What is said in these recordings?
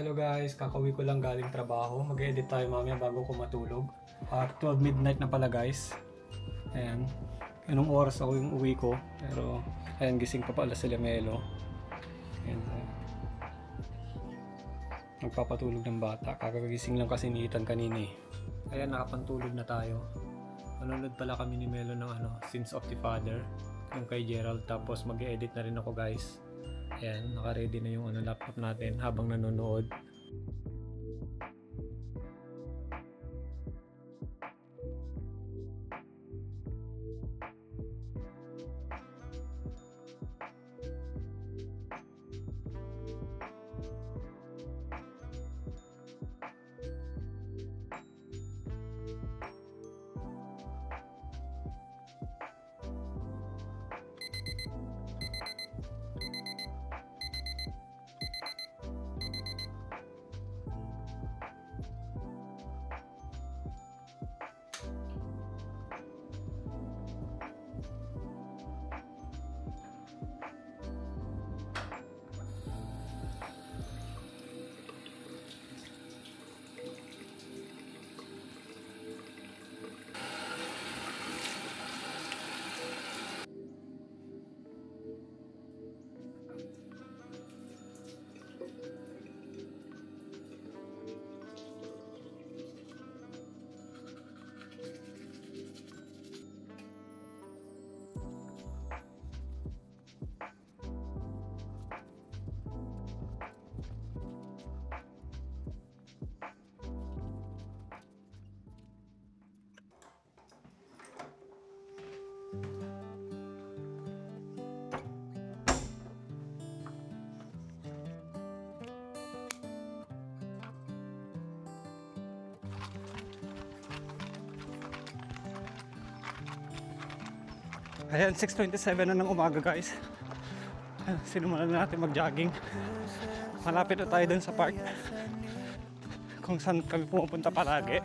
Hello guys, kakauwi ko lang galing trabaho. Mag-edit tayo mamaya bago ko matulog. 12 midnight na pala guys. Ayan. Anong oras ako yung uwi ko. Pero ayan, gising pa pala sila Melo. Ayan. Nagpapatulog ng bata. Kakagising lang kasi ni Ethan kanina eh. Ayan, nakapantulog na tayo. Manonood pala kami ni Melo ng Sins of the Father. Yung kay Gerald. Tapos mag-edit na rin ako guys. Ayan, naka-ready na yung laptop natin habang nanonood. Ayan, 6:27 na ng umaga guys. Sinumulan na natin mag-jogging. Malapit na tayo dun sa park kung saan kami pumupunta palagi.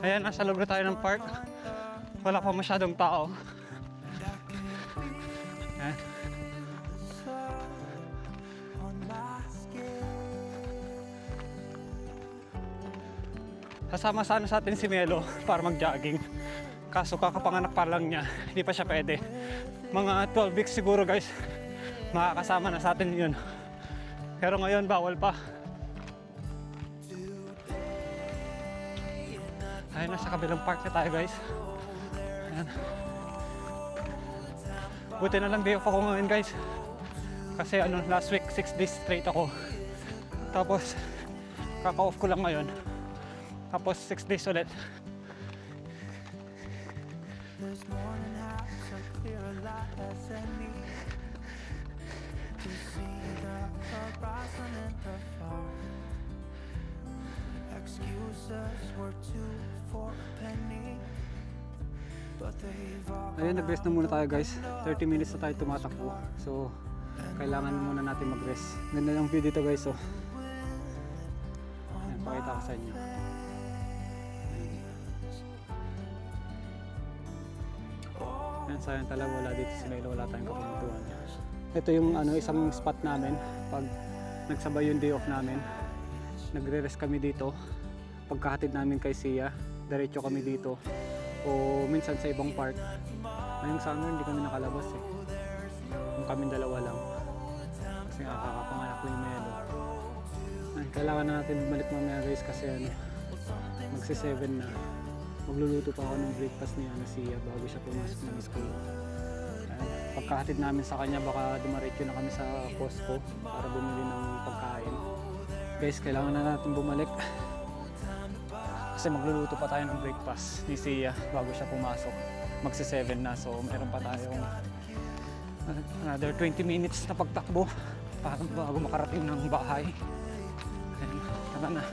Ayan, nasa loob na tayo ng park. Wala pa masyadong tao. Ayan. Kasama sana sa atin si Melo para mag-jogging. Kaso kakapanganak pa lang niya, hindi pa siya pwede. Mga 12 weeks siguro guys, makakasama na sa atin yun. Pero ngayon bawal pa. Ayun, nasa kabilang park na tayo guys. Ayan. Buti na lang day off ako ngayon guys. Kasi last week 6 days straight ako. Tapos kaka-off ko lang ngayon. Tapos 6 days ulit. Ayun, nag-rest na muna tayo guys. 30 minutes na tayo tumatakbo. So, kailangan muna natin mag-rest. Ganda yung view dito guys. So, ayan, pakita ko sa inyo. Ayan, sayang talaga wala dito si Melo. Wala tayong kapintuan. Ito yung isang spot namin. Pag nagsabay yung day off namin, nagre-rest kami dito. Pagkahatid namin kay Sia, diretso kami dito. O minsan sa ibang park. Ngayong summer hindi kami nakalabas eh. Kung kami dalawa lang. Kasi kakapanganak ko yung Melo. Kailangan na natin bumalik mamaya guys kasi magsi 7 na. Magluluto pa ako ng breakfast ni Sia bago siya pumasok ng school. Pagkahatid namin sa kanya baka dumaretso na kami sa Costco para bumili ng pagkain. Guys, kailangan na natin bumalik. Kasi magluluto pa tayo ng breakfast ni Sia bago siya pumasok. Magsi 7 na, so meron pa tayong another 20 minutes na pagtakbo para bago makarating ng bahay. Ayan, tara na.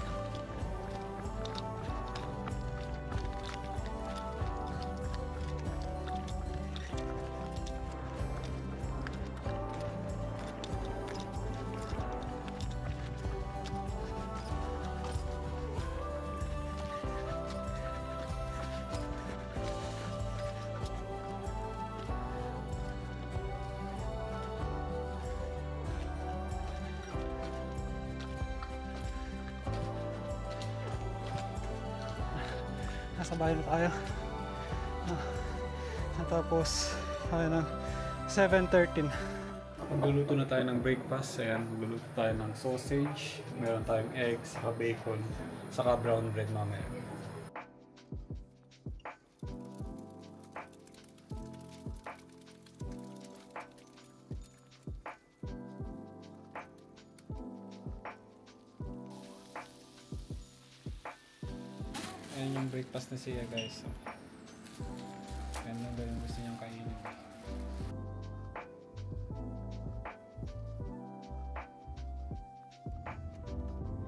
nasa bahay na tayo. Tapos tayo ng 7:13. Magluluto na tayo ng breakfast. Ayan, magluluto tayo ng sausage. Meron tayong eggs, saka bacon, saka brown bread mamaya. Ayan yung breakfast na siya, guys. Ayan na ba yung gusto niyang kainin.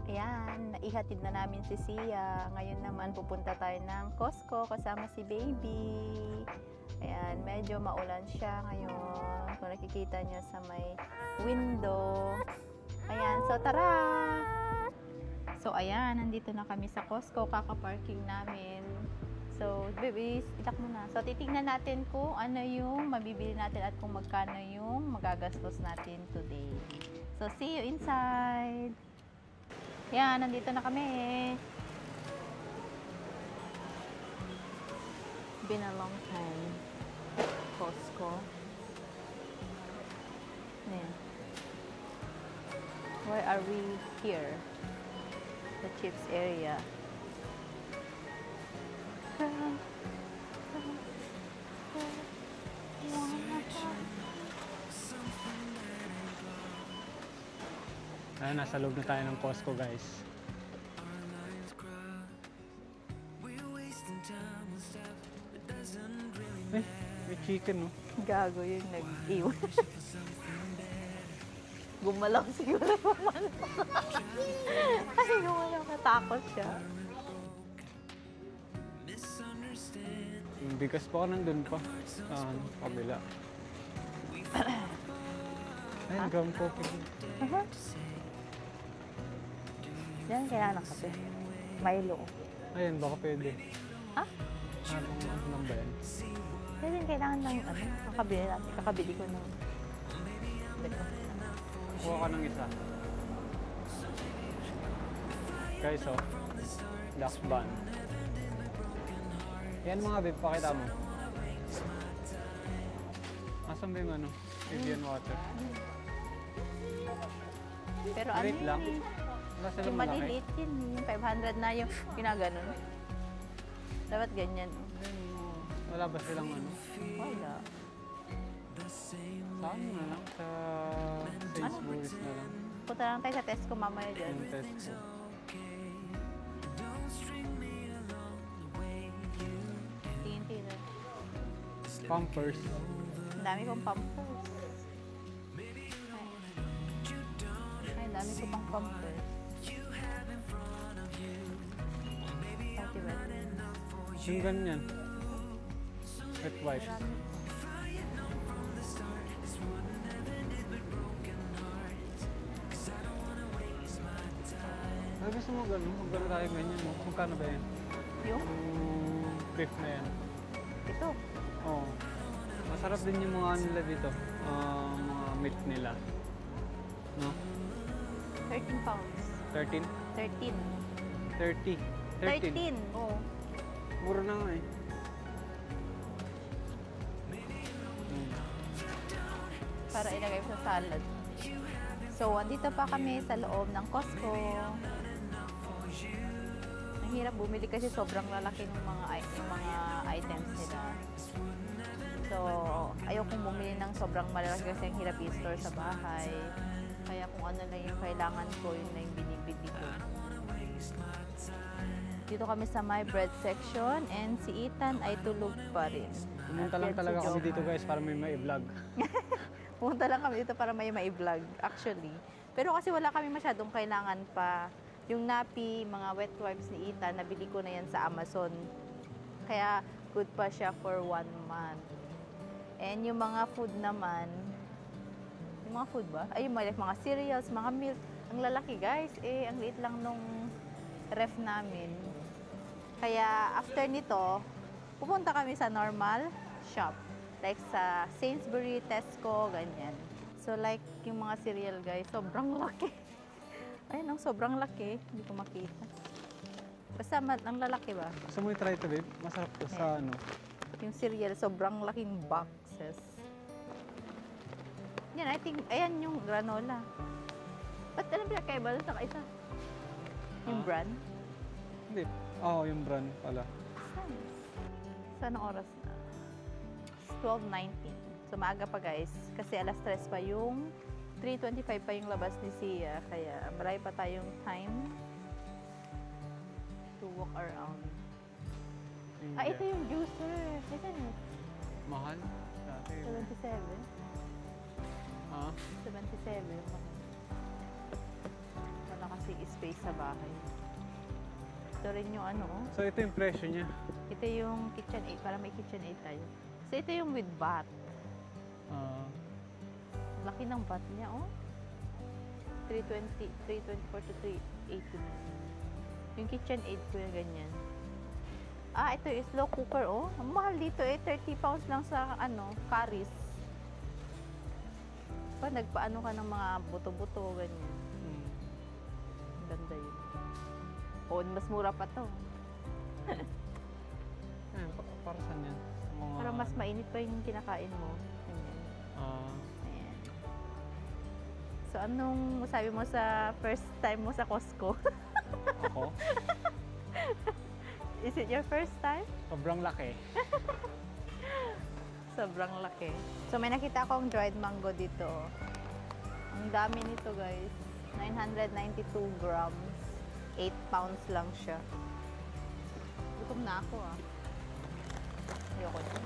Ayan, naihatid na namin si Sia. Ngayon naman pupunta tayo ng Costco kasama si baby. Ayan, medyo maulan siya ngayon. Kung nakikita niyo sa may window. Ayan, so tara! So ayan, nandito na kami sa Costco, kaka-parking namin. So, babies, itak mo na. So, titignan natin kung ano yung mabibili natin at kung magkano yung magagastos natin today. So, see you inside! Yan, nandito na kami. Been a long time. Costco. Ayan. Why are we here? The chips area. Ayan, nasa loob na tayo ng Costco, guys. Eh, may chicken, no? Gago yung nag-iwan. Gumalaw siguro naman. Kasi gumalaw, katakot siya. Yung bigas pa ako nandun pa. Kabila. Ayun, gram coffee. Yan, kaya ng kape. Milo. Ayun, baka pwede. Ha? Anong ba yan? Yan din, kailangan ng ano, kakabili natin. Kakabili ko ng... Kuha ka ng isa. Guys, oh. Black bun. Yan mga babe, pakita mo. Asan ba yung ano? Evian water. Pero ano Wait yun lang. eh. Wala silang Yung malaki. maliliit yun eh. Yung 500 na yung ginaganon. Dapat ganyan. Wala ba silang ano? Wala. Saan na lang? Sa Sainsbury's na lang. Punta lang tayo sa Tesco mamaya dyan. Yung Tesco. Tingin-tingin. Pampers. Ang dami kong pampers. Ay, ang dami ko pang pampers. Pati ba? Yung ganyan. Wet wipes. Ay, gusto mo gano'n? Magkano tayo ganyan mo? Magkano ba yan? Yung? Yung beef na yan. Ito. Oo. Masarap din yung mga nila dito. Mga meat nila. No? 13 pounds. 13? 13. 30. 13. Oo. Mura na nga eh. Para ilagay sa salad. So, andito pa kami sa loob ng Costco. Ang hirap bumili kasi sobrang lalaki ng mga items nila. So, ayokong bumili ng sobrang malaki kasi ang hirap i-store sa bahay. Kaya kung ano lang yung kailangan ko, yun na yung binibili ko. Dito kami sa my bread section and si Ethan ay tulog pa rin. Pumunta At lang yan si talaga kami Jomar. dito guys para may ma-vlog. Pumunta lang kami dito para may vlog actually. Pero kasi wala kami masyadong kailangan pa. Yung nappy, mga wet wipes ni Ethan, nabili ko na yan sa Amazon. Kaya good pa siya for 1 month. And yung mga food naman, yung mga food ba? Ay, yung mga cereals, mga milk. Ang lalaki guys, ang liit lang nung ref namin. Kaya after nito, pupunta kami sa normal shop. Like sa Sainsbury, Tesco, ganyan. So like yung mga cereal guys, sobrang laki. Ayun, sobrang laki. Hindi ko makita. Basta ang lalaki ba? Gusto mo i-try ito, babe? Masarap to sa ano. Yung cereal, sobrang laking boxes. Yan, I think, ayan yung granola. Ba't alam pinakaiba doon sa kaisa? Yung Ah. brand? Hindi. Oo, yung brand pala. Nice. Saan ang oras na? It's 12:19. So maaga pa guys. Kasi alas 3 pa yung 3:25 pa yung labas ni Sia. Kaya marami pa tayong time to walk around. Ah, ito yung juicer. Ito yun. Mahal? Dati. 77. Ha? 77. Wala kasi space sa bahay. Ito rin yung ano. So ito yung presyo niya. Ito yung KitchenAid. Para may KitchenAid tayo. So ito yung with bath. Ah, Laki ng bath niya, oh. 324 to 389. Yung KitchenAid ko yung ganyan. Ah, ito yung slow cooker, oh. Ang mahal dito eh. 30 pounds lang sa, ano, curries. Pa, nagpaano ka ng mga buto-buto, ganyan. hmm. Ang ganda yun. Oh, mas mura pa to. Ayan, para saan yan? Sa mga, Para mas mainit pa yung kinakain mo. Ganyan. Ah, Ayan. So, anong sabi mo sa first time mo sa Costco? ako? Is it your first time? Sobrang laki. Sobrang laki. So, may nakita akong dried mango dito. Ang dami nito, guys. 992 grams. 8 pounds lang siya. Gutom na ako, ah. Ayoko na.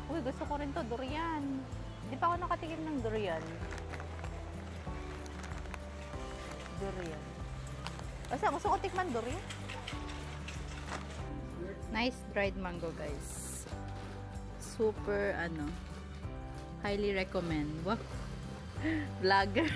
Uy, gusto ko rin to, durian. Di pa ako nakatikim ng durian. Durian. Basta, gusto ko tikman durian. Nice dried mango, guys. Super, ano, highly recommend. Wow. Vlogger.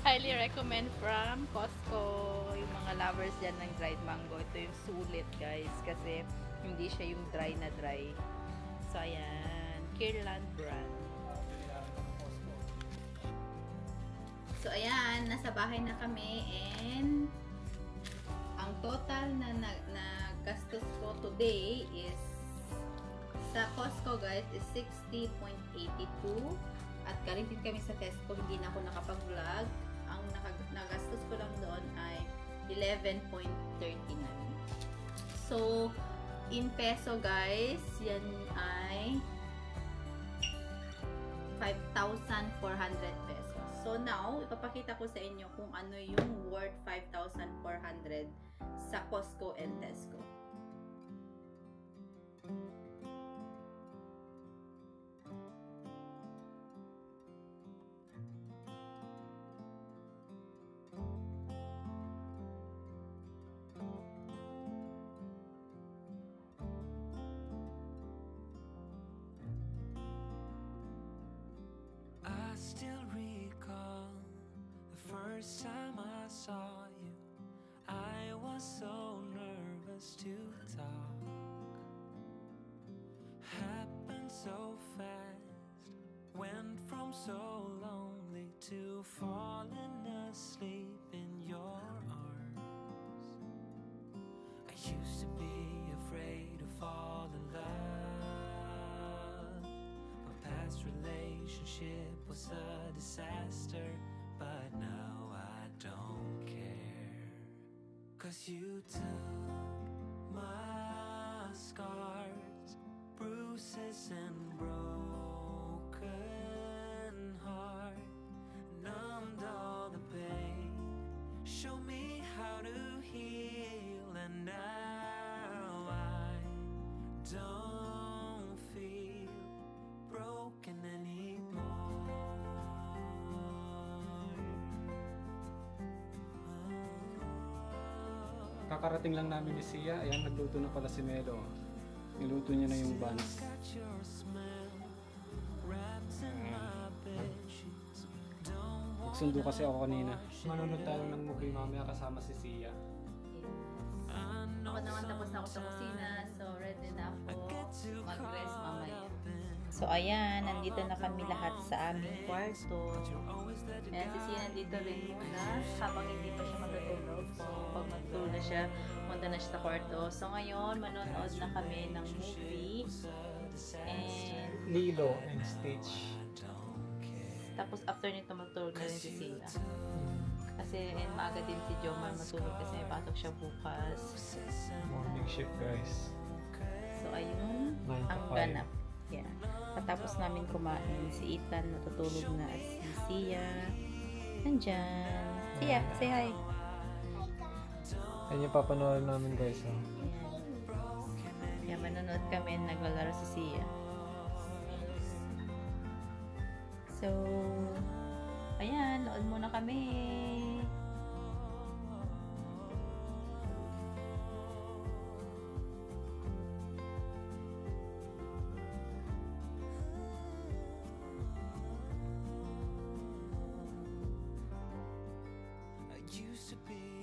Highly recommend from Costco. Yung mga lovers dyan ng dried mango. Ito yung sulit, guys. Kasi hindi siya yung dry na dry. So, ayan. Kirland brand. So, ayan. Nasa bahay na kami. And ang total na gastos ko today is sa Costco, guys, is 60.82. At galing din kami sa Tesco. Hindi na ako nakapag-vlog. Ang nagastos ko lang doon ay 11.39. So, in peso, guys, yan ay 5,400 pesos. So, now, ipapakita ko sa inyo kung ano yung worth 5,400 sa Costco and Tesco. I still recall the first time I saw you. I was so nervous to talk. Happened so fast. Went from so lonely to falling asleep in your arms. I used to be afraid to fall in love. My past relationship was a disaster, but now I don't care. 'Cause you took my scars, bruises and broken heart, numbed all the pain, show me how to heal, and now I don't feel broken anymore. Kakarating lang namin ni Sia. Ayan, nagluto na pala si Melo. Niluto niya na yung buns. Got your smell wrapped in my bedsheets. Don't want Nagsundo kasi ako kanina. Manunod tayo ng movie mamaya kasama si Sia. I know Ako naman tapos na ako sa kusina, so ready na ako mag-rest mamaya. So, ayan, nandito na kami lahat sa aming kwarto. Ayan, si Sia nandito rin muna habang hindi pa siya matutulog. So, pag matulog na siya, punta na siya sa kwarto. So, ngayon, manonood na kami ng movie. And, Lilo and Stitch. tapos after nito, matulog na rin si Sia. Kasi, and maaga din si Jomar matulog kasi may pasok siya bukas. Morning shift, guys. So, ayun, 9 to ang 5. ganap. Yeah. Patapos namin kumain, si Ethan natutulog na at si Sia nandyan. Sia, say hi. Yan yung papanood namin, guys. Oh. Yan, manonood kami, naglalaro si Sia. So, ayan, nood muna kami. I used to be